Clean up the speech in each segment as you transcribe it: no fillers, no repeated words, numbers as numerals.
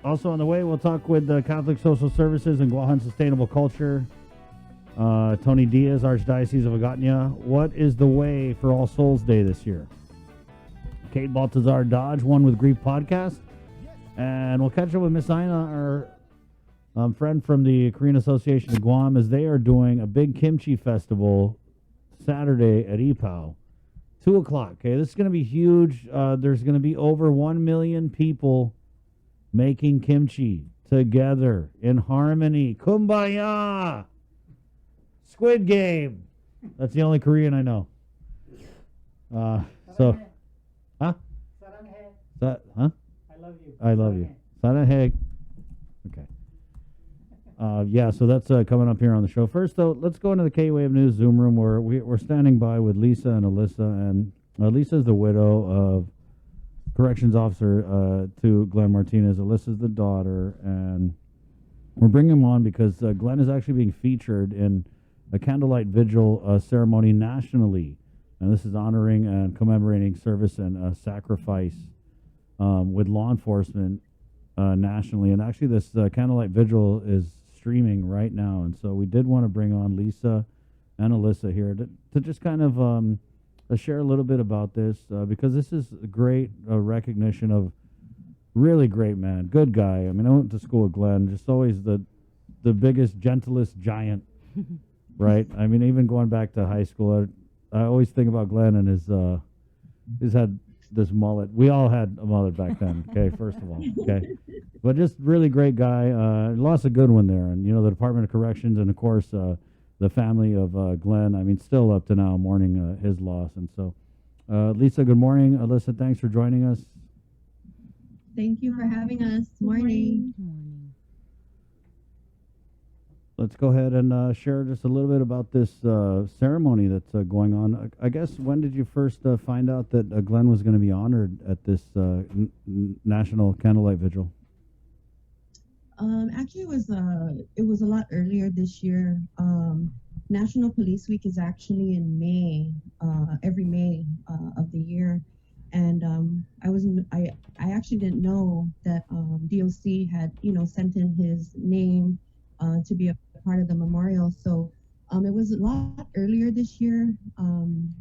Also on the way, we'll talk with the Catholic Social Services and Guahan Sustainable Culture. Tony Diaz, Archdiocese of Agatna. What is the way for All Souls Day this year? Kate Baltazar Dodge, One with Grief podcast. And we'll catch up with Miss Ina, our friend from the Korean Association of Guam, as they are doing a big kimchi festival Saturday at EPOW. 2 o'clock. Okay, this is going to be huge. There's going to be over 1 million people making kimchi together in harmony. Kumbaya! Squid Game. That's the only Korean I know. So, huh? Huh? I love you. I love you. Saraheg. Okay. Yeah, so that's coming up here on the show. First, though, let's go into the K-Wave News Zoom room where we're standing by with Lisa and Alyssa. And Lisa's the widow of corrections officer to Glenn Martinez. Alyssa's the daughter. And we're bringing them on because Glenn is actually being featured in a candlelight vigil ceremony nationally. And this is honoring and commemorating service and sacrifice with law enforcement nationally. And actually, this candlelight vigil is streaming right now. And so we did want to bring on Lisa and Alyssa here to just kind of share a little bit about this because this is a great recognition of really great man, good guy. I mean, I went to school with Glenn, just always the biggest, gentlest giant, right? I mean, even going back to high school, I always think about Glenn and his had this mullet. We all had a mullet back then, okay, first of all, okay? But just really great guy. Lost a good one there. And, the Department of Corrections and, of course, the family of Glenn, I mean, still up to now mourning his loss. And so, Lisa, good morning. Alyssa, thanks for joining us. Thank you for having us. Morning. Let's go ahead and share just a little bit about this ceremony that's going on. I guess, when did you first find out that Glenn was going to be honored at this National Candlelight Vigil? Actually, it was a lot earlier this year. National Police Week is actually in May, every May of the year, and I actually didn't know that DOC had sent in his name to be a part of the memorial. So it was a lot earlier this year, and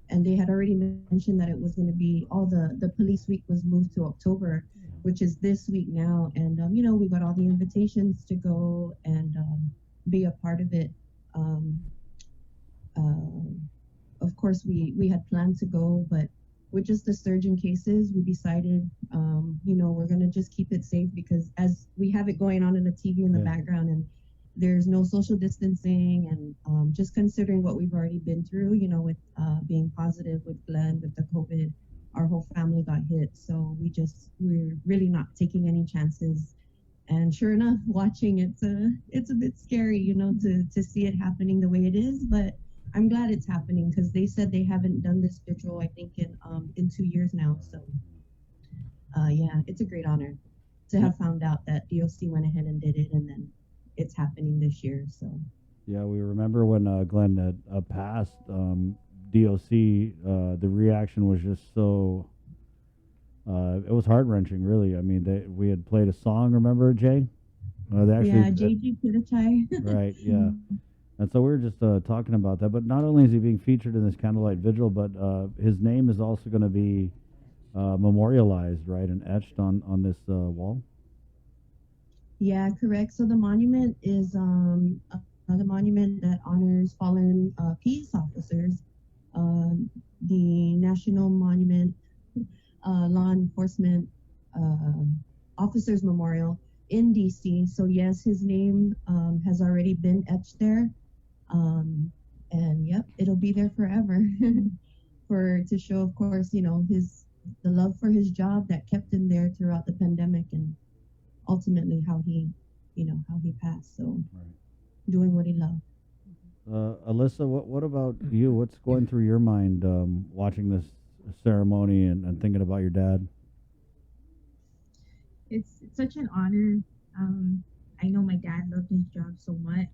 they had already mentioned that it was going to be the police week was moved to October, which is this week now. And we got all the invitations to go and be a part of it. Of course, we had planned to go, but with just the surge in cases, we decided, we're going to just keep it safe because as we have it going on in the TV in the background and there's no social distancing and just considering what we've already been through, with being positive with Glenn, with the COVID, our whole family got hit. So we're really not taking any chances. And sure enough, watching it's a bit scary, to see it happening the way it is, but I'm glad it's happening because they said they haven't done this vigil, I think, in 2 years now. So, yeah, it's a great honor to have found out that DOC went ahead and did it, and then it's happening this year. So, yeah, we remember when Glenn had passed DOC. The reaction was just so. It was heart wrenching, really. I mean, we had played a song. Remember, Jay? They actually, yeah, JG Pidachai. Right. Yeah. And so we were just talking about that. But not only is he being featured in this candlelight vigil, but his name is also going to be memorialized, right, and etched on this wall. Yeah, correct. So the monument is the monument that honors fallen peace officers. The National Monument Law Enforcement Officers Memorial in DC. So yes, his name has already been etched there. And yep, it'll be there forever to show, of course, the love for his job that kept him there throughout the pandemic and ultimately how he passed. So doing what he loved. Alyssa, what about you? What's going through your mind watching this ceremony and thinking about your dad? It's such an honor. I know my dad loved his job so much,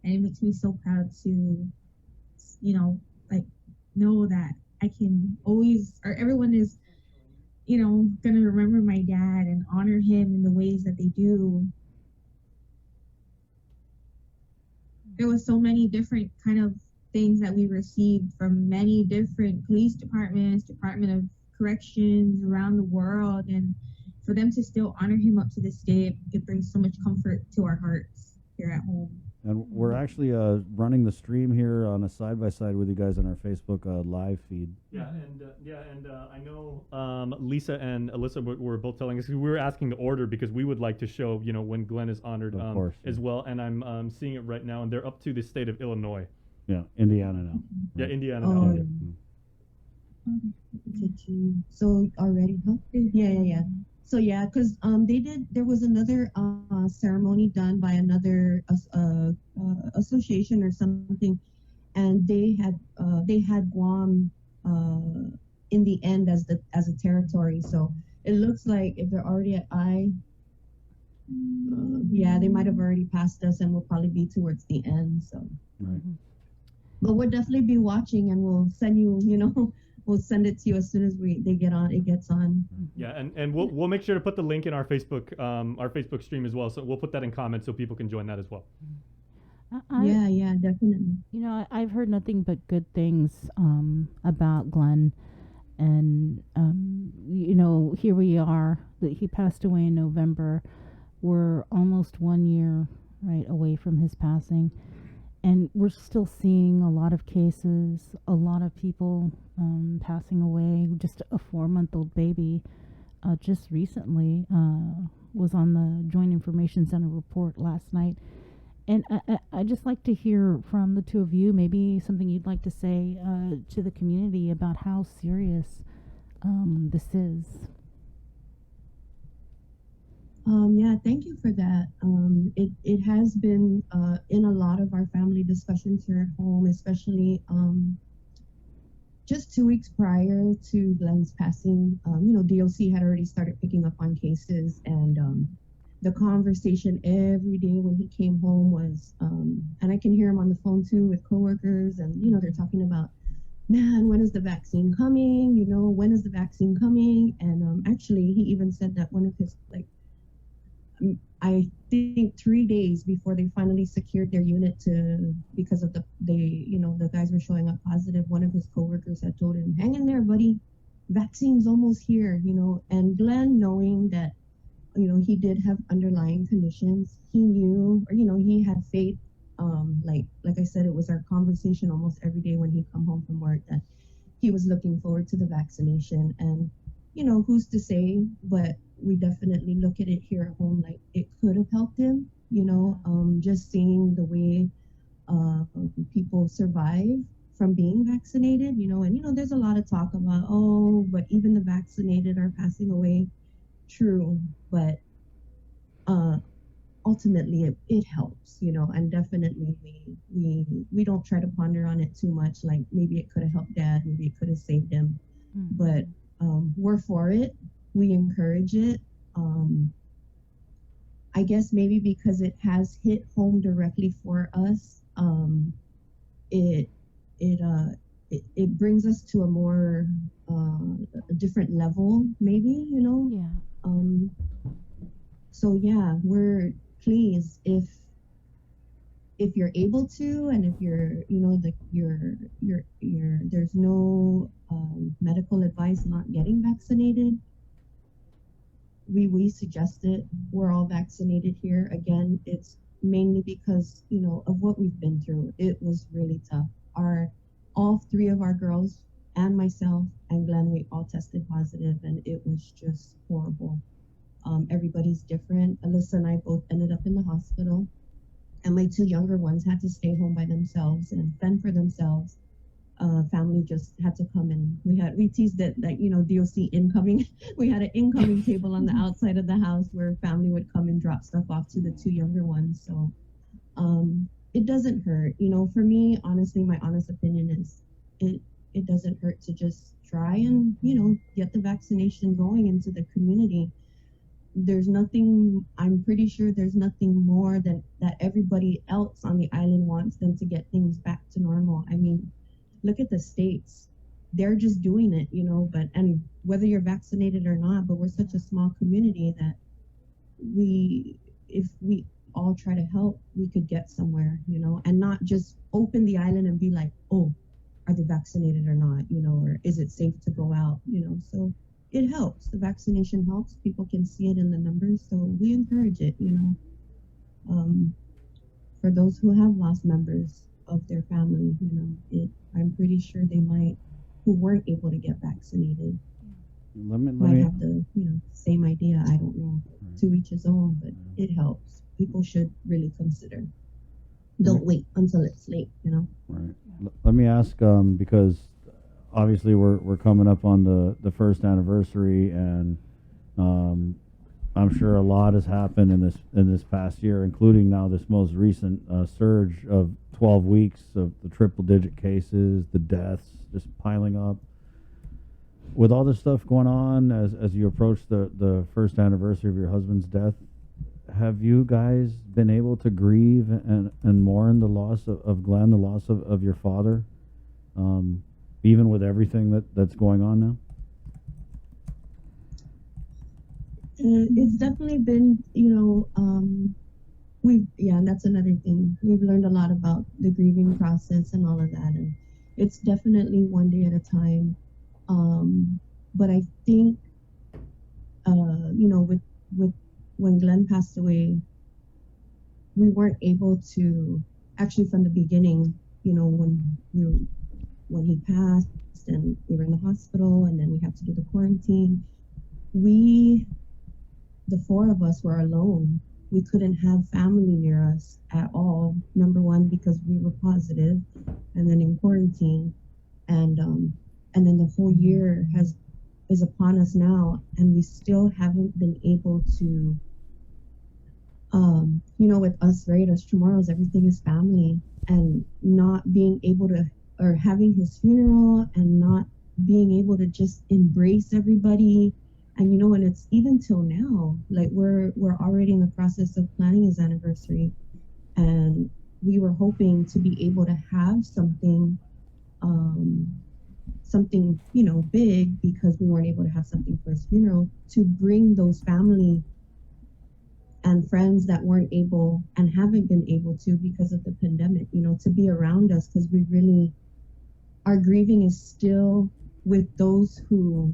and it makes me so proud to, know that I can always, or everyone is, gonna remember my dad and that they do. There was so many different kind of things that we received from many different police departments, Department of Corrections around the world, and for them to still honor him up to this day, it brings so much comfort to our hearts here at home. And we're actually running the stream here on a side-by-side with you guys on our Facebook live feed. Yeah, and I know Lisa and Alyssa were both telling us, we were asking the order because we would like to show, when Glenn is honored Of course, as well. And I'm seeing it right now, and they're up to the state of Illinois. Yeah, Indiana now. Yeah, Indiana. Oh, now. Yeah. So already, huh? Yeah. So yeah, because there was another ceremony done by another association or something, and they had Guam in the end as a territory. So it looks like if they're already at yeah, they might have already passed us, and we'll probably be towards the end. So, Right. But we'll definitely be watching, and we'll send you, we'll send it to you as soon as it gets on. Yeah, and we'll make sure to put the link in our Facebook stream as well. So we'll put that in comments so people can join that as well. Yeah, definitely. I've heard nothing but good things about Glenn, and here we are. He passed away in November. We're almost 1 year away from his passing. And we're still seeing a lot of cases, a lot of people passing away. Just a 4-month-old baby just recently was on the Joint Information Center report last night. And I'd just like to hear from the two of you, maybe something you'd like to say to the community about how serious this is. Yeah, thank you for that. It has been in a lot of our family discussions here at home, especially just 2 weeks prior to Glenn's passing. DOC had already started picking up on cases, and the conversation every day when he came home was, and I can hear him on the phone too with coworkers, and they're talking about, man, when is the vaccine coming? When is the vaccine coming? And actually, he even said that one of his I think 3 days before they finally secured their unit because of the guys were showing up positive, one of his coworkers had told him, hang in there, buddy, vaccine's almost here, and Glenn, knowing that, he did have underlying conditions, he knew, or, he had faith, like I said, it was our conversation almost every day when he'd come home from work that he was looking forward to the vaccination. And, who's to say, but we definitely look at it here at home like it could have helped him, just seeing the way people survive from being vaccinated, and there's a lot of talk about, but even the vaccinated are passing away. True, but ultimately it helps, and definitely we don't try to ponder on it too much, like maybe it could have helped Dad, maybe it could have saved him, but we're for it. We encourage it. I guess maybe because it has hit home directly for us, it brings us to a more a different level, maybe, Yeah. So yeah, we're pleased if you're able to, and if you're there's no medical advice not getting vaccinated, we suggest it. We're all vaccinated here. Again, it's mainly because of what we've been through. It was really tough. All 3 of our girls and myself and Glenn, we all tested positive, and it was just horrible. Everybody's different. Alyssa and I both ended up in the hospital, and my 2 younger ones had to stay home by themselves and fend for themselves. Family just had to come in. We teased it that, DOC incoming. We had an incoming table on the outside of the house where family would come and drop stuff off to the 2 younger ones. So it doesn't hurt. For me, honestly, my honest opinion is it doesn't hurt to just try and, get the vaccination going into the community. I'm pretty sure there's nothing more that everybody else on the island wants than to get things back to normal. I mean, look at the states. They're just doing it, and whether you're vaccinated or not, but we're such a small community that if we all try to help, we could get somewhere, and not just open the island and be like, oh, are they vaccinated or not, or is it safe to go out, so it helps. The vaccination helps. People can see it in the numbers, so we encourage it, for those who have lost members of their family, I'm pretty sure they might, who weren't able to get vaccinated, might have the same idea. I don't know. To each his own, but it helps. People should really consider. Don't wait until it's late. Right. Let me ask, because obviously we're coming up on the first anniversary, and I'm sure a lot has happened in this past year, including now this most recent surge of 12 weeks of the triple-digit cases, the deaths just piling up. With all this stuff going on, as you approach the first anniversary of your husband's death, have you guys been able to grieve and mourn the loss of Glenn, the loss of your father, even with everything that's going on now? It's definitely been, and that's another thing. We've learned a lot about the grieving process and all of that, and it's definitely one day at a time. But I think, with when Glenn passed away, we weren't able to, actually from the beginning, when he passed and we were in the hospital and then we had to do the quarantine, the four of us were alone. We couldn't have family near us at all. Number one, because we were positive, and then in quarantine, and then the whole year is upon us now, and we still haven't been able to, with us, right, us Chamorros, everything is family, and not being able to, or having his funeral and not being able to just embrace everybody. And and it's even till now, like we're already in the process of planning his anniversary, and we were hoping to be able to have something big, because we weren't able to have something for his funeral, to bring those family and friends that weren't able and haven't been able to because of the pandemic, to be around us, because our grieving is still with those who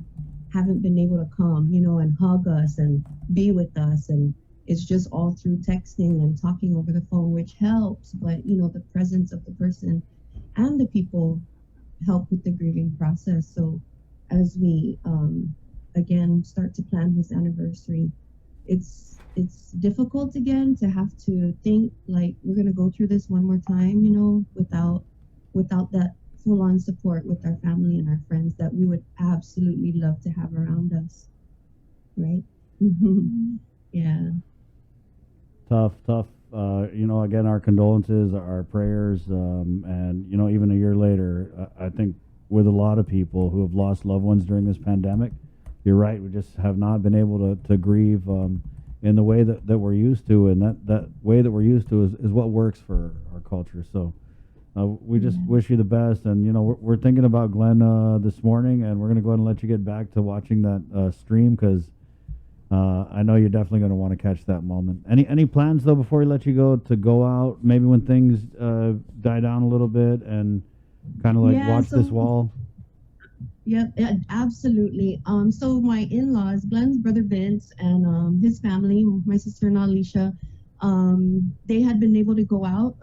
haven't been able to come, and hug us and be with us, and it's just all through texting and talking over the phone, which helps, but the presence of the person and the people help with the grieving process. So as we again start to plan his anniversary, it's difficult again to have to think like we're going to go through this one more time, without that full-on support with our family and our friends that we would absolutely love to have around us, right? Yeah. Tough. Again, our condolences, our prayers, and even a year later, I think with a lot of people who have lost loved ones during this pandemic, you're right. We just have not been able to grieve in the way that we're used to, and that way that we're used to is what works for our culture. So we just wish you the best, and we're thinking about Glenn this morning, and we're gonna go ahead and let you get back to watching that stream, because I know you're definitely going to want to catch that moment. Any plans, though, before we let you go out, maybe when things die down a little bit, and kind of watch this wall? Yeah, absolutely. So my in-laws, Glenn's brother Vince, and his family, my sister-in-law Alicia, they had been able to go out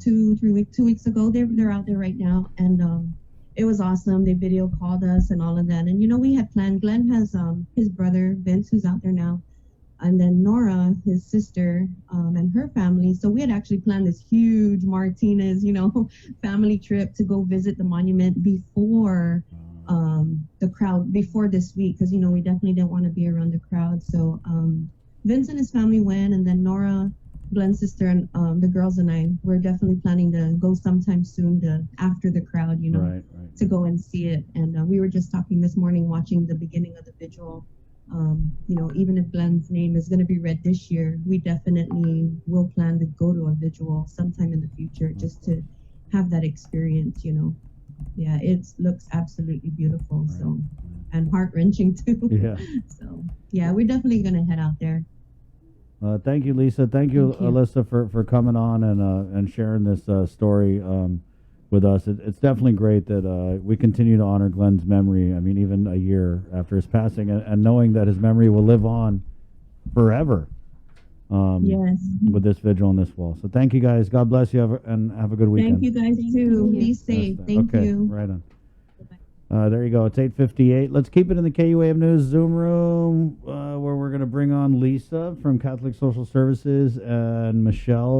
2 weeks ago. They're out there right now, and it was awesome. They video called us and all of that. And, we had planned, Glenn has his brother, Vince, who's out there now, and then Nora, his sister, and her family. So we had actually planned this huge Martinez, family trip to go visit the monument before the crowd, before this week, because, we definitely didn't want to be around the crowd. So Vince and his family went, and then Nora, Glenn's sister, and the girls and I, we're definitely planning to go sometime soon after the crowd, right. to go and see it. And we were just talking this morning, watching the beginning of the vigil. Even if Glenn's name is going to be read this year, we definitely will plan to go to a vigil sometime in the future, just to have that experience. Yeah, it looks absolutely beautiful. Right. And heart-wrenching too. Yeah. So yeah, we're definitely going to head out there. Thank you, Lisa. Thank you, Thank you. Alyssa, for coming on and sharing this story with us. It's definitely great that we continue to honor Glenn's memory. I mean, even a year after his passing, and knowing that his memory will live on forever. Yes. With this vigil and this wall. So thank you guys. God bless you, and have a good weekend. Thank you guys too. you. Be safe. Thank okay, you. right on. There you go. It's 8:58. Let's keep it in the KUAM News Zoom room, where we're going to bring on Lisa from Catholic Social Services and Michelle